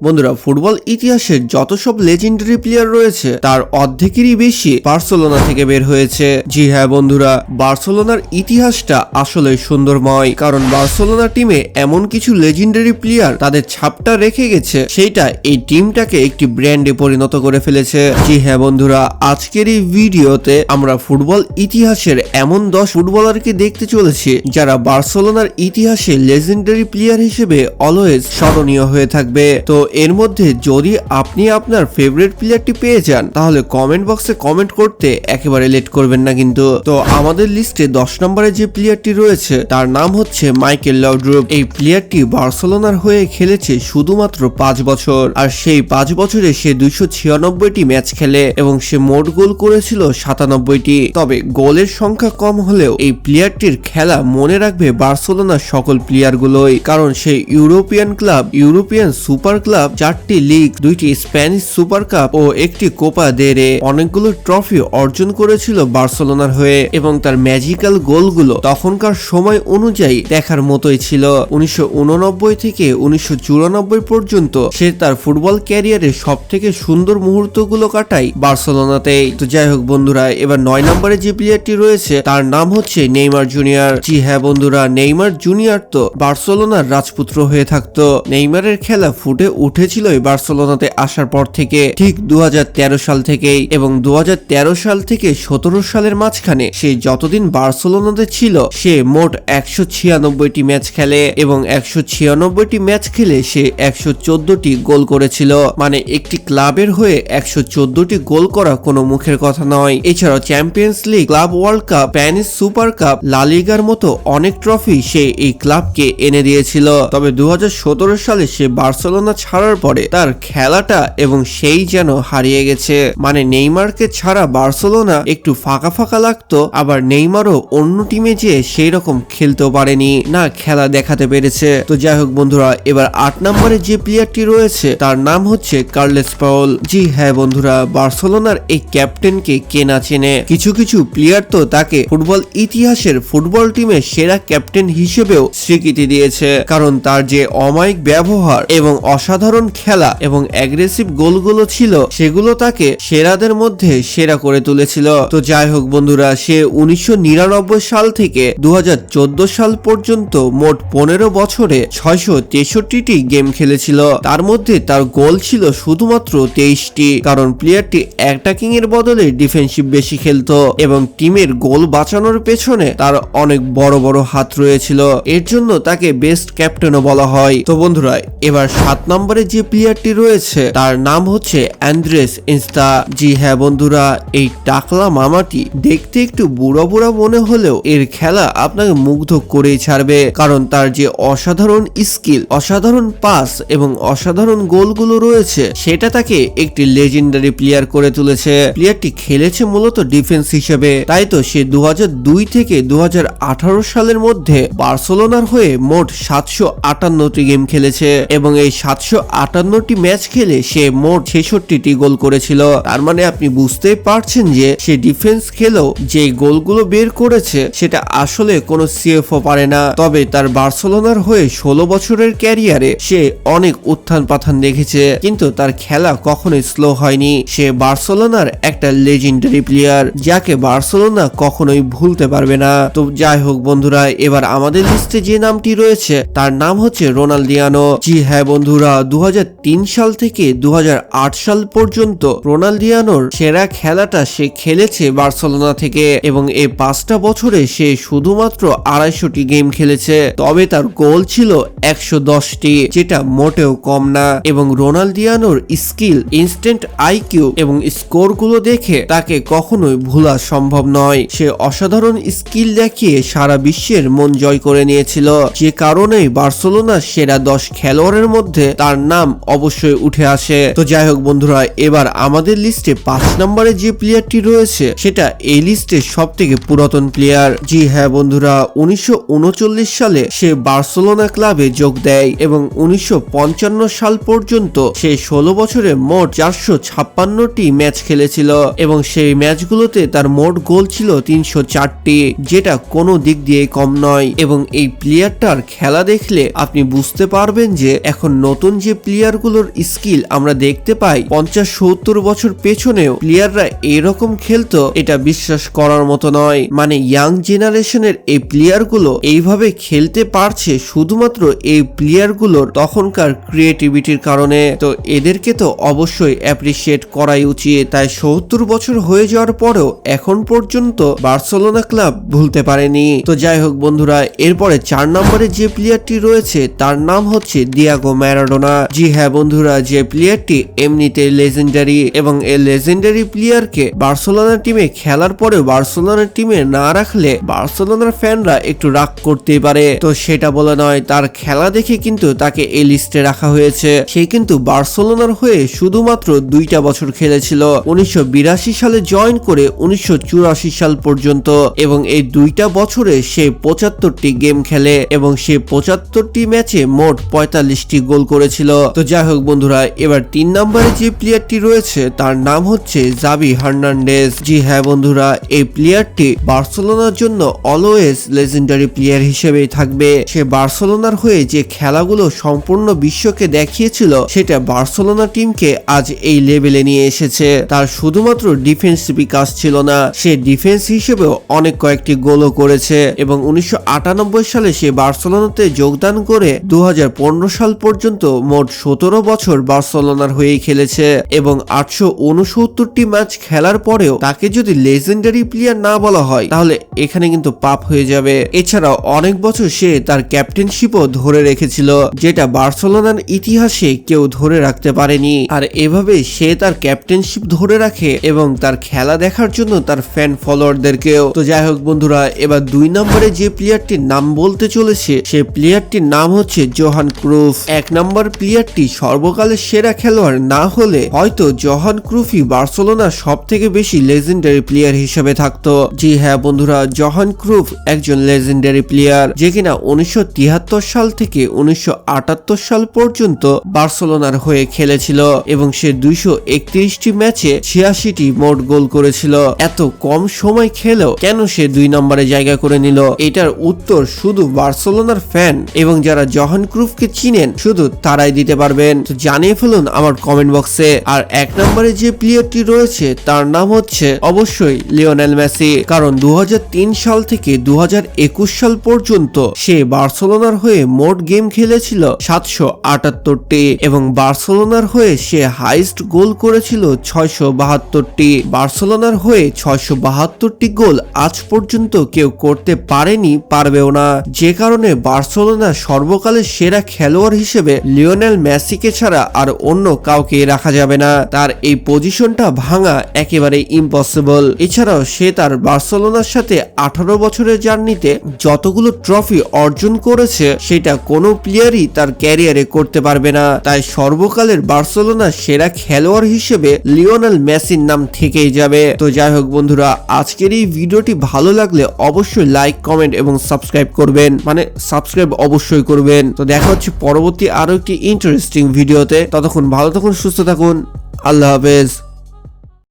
বন্ধুরা, ফুটবল ইতিহাসের যত সব লেজেন্ডারি প্লেয়ার রয়েছে তার অর্ধেকেরই বেশি বার্সেলোনা থেকে বের হয়েছে। জি হ্যাঁ বন্ধুরা, বার্সেলোনার ইতিহাসটা আসলে সুন্দরময়, কারণ বার্সেলোনা টিমে এমন কিছু লেজেন্ডারি প্লেয়ার তাদের ছাপটা রেখে গেছে, সেইটা এই টিমটাকে একটি ব্র্যান্ডে পরিণত করে ফেলেছে। জি হ্যাঁ বন্ধুরা, আজকের এই ভিডিওতে আমরা ফুটবল ইতিহাসের এমন 10 ফুটবলারকে দেখতে চলেছি যারা বার্সেলোনার ইতিহাসে লেজেন্ডারি প্লেয়ার হিসেবে অলওয়েজ স্মরণীয় হয়ে থাকবে। তো এর মধ্যে যদি আপনি আপনার ফেভারিট প্লেয়ারটি পেয়ে যান তাহলে কমেন্ট বক্সে কমেন্ট করতে একেবারে লেট করবেন না কিন্তু। তো আমাদের লিস্টে 10 নম্বরে যে প্লেয়ারটি রয়েছে তার নাম হচ্ছে মাইকেল লাউডরুপ। এই প্লেয়ারটি বার্সেলোনার হয়ে খেলেছে শুধুমাত্র 5 বছর, আর সেই 5 বছরে সে 296টি ম্যাচ খেলে এবং সে মোট গোল করেছিল 97টি। তবে গোলের সংখ্যা কম হলেও এই প্লেয়ারটির খেলা মনে রাখবে বার্সেলোনার সকল প্লেয়ারগুলোই, কারণ সে European club, European super club, 4টি লিগ, 2টি স্প্যানিশ সুপার কাপ ও একটি কোপা দে রে অনেকগুলো ট্রফি অর্জন করেছিল বার্সেলোনার হয়ে, এবং তার ম্যাজিক্যাল গোলগুলো তখনকার সময় অনুযায়ী দেখার মতোই ছিল। 1989 থেকে 1994 পর্যন্ত সে তার ফুটবল ক্যারিয়ারে সব থেকে সুন্দর মুহূর্তগুলো কাটায় বার্সেলোনাতেই। তো যাই হোক বন্ধুরা, এবার 9 নম্বরে যে প্লেয়ারটি রয়েছে তার নাম হচ্ছে নেইমার জুনিয়র। জি হ্যাঁ বন্ধুরা, নেইমার জুনিয়র তো বার্সেলোনার রাজপুত্র হয়ে থাকতো। নেইমারের খেলা ফুটে উঠেছিল বার্সেলোনাতে আসার পর থেকে, ঠিক 2013 সাল থেকেই, এবং 2013 সাল থেকে 17 সালের মাঝখানে সে যতদিন বার্সেলোনাতে ছিল সে মোট 196টি ম্যাচ খেলে, এবং 196টি ম্যাচ খেলে সে 114টি গোল করেছিল। মানে একটি ক্লাবের হয়ে 114টি গোল করা কোনো মুখের কথা নয়। এছাড়াও champions league, club world cup, Spanish super cup, লা লিগার মতো অনেক ট্রফি সে এই ক্লাবকে এনে দিয়েছিল। তবে 2017 সালে সে বার্সেলোনা ছাড়ার পরে তার খেলাটা এবং সেই যেন হারিয়ে গেছে। মানে নেইমারকে ছাড়া বার্সেলোনা একটু ফাঁকা ফাঁকা লাগতো, আবার নেইমারও অন্য টিমে যেয়ে সেই রকম খেলতেও পারেনি, না খেলা দেখাতে পেরেছে। তো যাই হোক বন্ধুরা, এবার 8 নম্বরে যে প্লেয়ারটি রয়েছে তার নাম হচ্ছে কার্লেস পাউল। জি হ্যাঁ বন্ধুরা, বার্সেলোনার এই ক্যাপ্টেনকে কে না চেনে। কিছু কিছু প্লেয়ার তো তাকে ফুটবল ইতিহাসের ফুটবল টিমের সেরা ক্যাপ্টেন হিসেবেও স্বীকৃতি দিয়েছে, কারণ তার যে অমায়িক ব্যবহার এবং অসাধারণ খেলা এবং অ্যাগ্রেসিভ গোলগুলো ছিল সেগুলো তাকে সেরাদের মধ্যে সেরা করে তুলেছিল। তো যাই হোক বন্ধুরা, সে 1999 সাল থেকে 2014 সাল পর্যন্ত মোট 15 বছরে 663টি গেম খেলেছিল। তার মধ্যে তার গোল ছিল শুধুমাত্র 23টি, কারণ প্লেয়ারটি অ্যাটাকিং এর বদলে ডিফেন্সিভ বেশি খেলতো এবং টিমের গোল বাঁচানোর পেছনে তার অনেক বড় বড় হাত রয়েছিল। এর জন্য তাকে বেস্ট ক্যাপ্টেনও বলা হয়। তো বন্ধুরা, এবার 7 নম্বরে যে প্লেয়ারটি রয়েছে তার নাম হচ্ছে অ্যান্দ্রেস ইনিয়েস্তা। জি হ্যাঁ বন্ধুরা, এই টাকলা মামাটি দেখতে একটু বুড়া বুড়া মনে হলেও এর খেলা আপনাকে মুগ্ধ করেই ছাড়বে, কারণ তার যে অসাধারণ স্কিল, অসাধারণ পাস এবং অসাধারণ গোলগুলো রয়েছে সেটা তাকে একটি লেজেন্ডারি প্লেয়ার করে তুলেছে। প্লেয়ারটি খেলেছে মূলত ডিফেন্স হিসেবে, তাই তো সে 2002 থেকে 2018 সালের মধ্যে বার্সেলোনার হয়ে মোট 758টি গেম খেলেছে, এবং এই 758টি ম্যাচ খেলে সে মোট 66টি গোল করেছিল। তার মানে আপনি বুঝতেই পারছেন যে সে ডিফেন্স খেলেও যে গোলগুলো বের করেছে সেটা আসলে কোনো সিএফও পারে না। তবে তার বার্সেলোনার হয়ে 16 বছরের ক্যারিয়ারে সে অনেক উত্থান পাথান দেখেছে, কিন্তু তার খেলা কখনোই স্লো হয়নি। সে বার্সেলোনার একটা লেজেন্ডারি প্লেয়ার যাকে বার্সেলোনা কখনোই ভুলতে পারবে না। তো যাই হোক বন্ধুরা, এবার আমাদের লিস্টে যে নামটি রয়েছে তার নাম হচ্ছে রোনালদিনো। জি হ্যাঁ বন্ধুরা, 2003 সাল থেকে 2008 সাল পর্যন্ত রোনালদিনোর সেরা খেলাটা সে খেলেছে বার্সেলোনা থেকে, এবং এই 5টা বছরে সে শুধুমাত্র 250টি গেম খেলেছে। তবে তার গোল ছিল 110টি, যেটা মোটেও কম না। এবং রোনালদিনোর স্কিল, ইনস্ট্যান্ট আইকিউ এবং স্কোরগুলো দেখে তাকে কখনোই ভোলা সম্ভব নয়। সে অসাধারণ স্কিল দেখিয়ে সারা বিশ্বের মন জয় করে নিয়েছিল, যে কারণেই বার্সেলোনার সেরা 10 খেলোয়াড়ের মধ্যে তার নাম অবশ্যই উঠে আসে। তো যাই হোক বন্ধুরা, এবার আমাদের লিস্টে 5 নম্বরে যে প্লেয়ারটি রয়েছে সেটা এই লিস্টের সব থেকে পুরাতন প্লেয়ার। জি হ্যাঁ বন্ধুরা, 1939 সালে সে বার্সেলোনা ক্লাবে যোগ দেয় এবং 1955 সাল পর্যন্ত সে 16 বছরে মোট 456টি ম্যাচ খেলেছিল, এবং সেই ম্যাচগুলোতে তার মোট গোল ছিল 304টি, যেটা কোনো দিক দিয়ে কম নয়। এবং এই প্লেয়ারটার খেলা দেখলে আপনি বুঝতে পারবেন যে এখন নতুন যে যে প্লেয়ারগুলোর স্কিল আমরা দেখতে পাই 50-70 বছর পেছনেও প্লেয়াররা এরকম খেলতো, এটা বিশ্বাস করার মতো নয়। মানে ইয়াং জেনারেশনের এই প্লেয়ারগুলো এইভাবে খেলতে পারছে শুধুমাত্র এই প্লেয়ারগুলোর তখনকার ক্রিয়েটিভিটির কারণে। তো এদেরকে তো অবশ্যই অ্যাপ্রিসিয়েট করাই উচিত। তাই 70 বছর হয়ে যাওয়ার পরেও এখন পর্যন্ত বার্সেলোনা ক্লাব ভুলতে পারেনি। তো যাই হোক বন্ধুরা, এরপরে 4 নম্বরে যে প্লেয়ারটি রয়েছে তার নাম হচ্ছে দিয়াগো ম্যারাডোনা। জি হ্যাঁ বন্ধুরা, যে প্লেয়ারটি এমনিতে লেজেন্ডারি এবং এই লেজেন্ডারি প্লেয়ারকে বার্সেলোনা টিমে খেলার পরেও বার্সেলোনা টিমে না রাখলে বার্সেলোনার ফ্যানরা একটু রাগ করতেই পারে। তো সেটা বলে নয়, তার খেলা দেখে কিন্তু তাকে এই লিস্টে রাখা হয়েছে। সে কিন্তু বার্সেলোনার হয়ে শুধুমাত্র 2টা বছর খেলেছিল, 1982 সালে জয়েন করে 1984 সাল পর্যন্ত, এবং এই 2টা বছরে সে 75টি গেম খেলে এবং সে 75টি ম্যাচে মোট 45টি গোল করেছিল। তো যাই হোক বন্ধুরা, এবার 3 নম্বরে যে প্লেয়ারটি রয়েছে তার নাম হচ্ছে জাভি হার্নান্ডেজ। জি হ্যাঁ বন্ধুরা, এই প্লেয়ারটি বার্সেলোনার জন্য অলওয়েজ লেজেন্ডারি প্লেয়ার হিসেবেই থাকবে। সে বার্সেলোনার হয়ে যে খেলাগুলো সম্পূর্ণ বিশ্বকে দেখিয়েছিল সেটা বার্সেলোনা টিমকে আজ এই লেভেলে নিয়ে এসেছে। তার শুধুমাত্র ডিফেন্সিভ কাজ ছিল না, সে ডিফেন্স হিসেবেও অনেক কয়েকটি গোলও করেছে এবং 1998 সালে সে বার্সেলোনাতে যোগদান করে 2015 সাল পর্যন্ত মোট 17 বছর বার্সেলোনার হয়েই খেলেছে এবং 869টি ম্যাচ খেলার পরেও তাকে যদি লেজেন্ডারি প্লেয়ার না বলা হয় তাহলে এখানে কিন্তু পাপ হয়ে যাবে। এছাড়াও অনেক বছর সে তার ক্যাপ্টেনশিপও ধরে রেখেছিল, যেটা বার্সেলোনার ইতিহাসে কেউ ধরে রাখতে পারেনি। আর এভাবে সে তার ক্যাপ্টেনশিপ ধরে রাখে এবং তার খেলা দেখার জন্য তার ফ্যান ফলোয়ারদেরকেও। তো যাই হোক বন্ধুরা, এবার 2 নম্বরে যে প্লেয়ারটির নাম বলতে চলেছে সে প্লেয়ারটির নাম হচ্ছে জোহান ক্রুফ। 1 নম্বর প্লেয়ারটি সর্বকালের সেরা খেলোয়াড় না হলে হয়তো জোহান ক্রুফই বার্সেলোনার সব থেকে বেশি লেজেন্ডারি প্লেয়ার হিসেবে থাকতো। জি হ্যাঁ বন্ধুরা, জোহান ক্রুফ একজন লেজেন্ডারি প্লেয়ার যে কিনা 1973 সাল থেকে 1978 সাল পর্যন্ত বার্সেলোনার হয়ে খেলেছিল এবং সে 231টি ম্যাচে 86টি মোট গোল করেছিল। এত কম সময় খেলেও কেন সে 2 নম্বরে জায়গা করে নিল? এটার উত্তর শুধু বার্সেলোনার ফ্যান এবং যারা জোহান ক্রুফকে চিনেন শুধু তারাই দিতে পারবেন। তো জানিয়ে ফেলুন আমার কমেন্ট বক্সে। আর 1 নম্বরে যে প্লেয়ারটি রয়েছে তার নাম হচ্ছে অবশ্যই লিওনেল মেসি, কারণ 2003 সাল থেকে 2021 সাল পর্যন্ত সে বার্সেলোনার হয়ে মোট গেম খেলেছিল 778টি এবং বার্সেলোনার হয়ে সে হাইস্ট গোল করেছিল 672টি। বার্সেলোনার হয়ে 672টি গোল আজ পর্যন্ত কেউ করতে পারেনি, পারবেও না, যে কারণে বার্সেলোনার সর্বকালের সেরা খেলোয়াড় হিসেবে লিওনেল মেসিকে ছাড়া আর অন্য কাউকে রাখা যাবে না। তার এই পজিশনটা ভাঙা একেবারে ইম্পসিবল। এছাড়াও সে তার বার্সেলোনার সাথে 18 বছরের জার্নিতে যতগুলো ট্রফি অর্জন করেছে সেটা কোনো প্লেয়ারই তার ক্যারিয়ারে করতে পারবে না। তাই সর্বকালের বার্সেলোনার সেরা খেলোয়াড় হিসেবে লিওনেল মেসির নাম থেকেই যাবে। তো যাই হোক বন্ধুরা, আজকের এই ভিডিওটি ভালো লাগলে অবশ্যই লাইক, কমেন্ট এবং সাবস্ক্রাইব করবেন, মানে সাবস্ক্রাইব অবশ্যই করবেন। তো দেখা হচ্ছে পরবর্তী আরো একটি ইন্টারেস্টিং ভিডিওতে। ততক্ষণ ভালো থাকুন, সুস্থ থাকুন, আল্লাহ হাফেজ।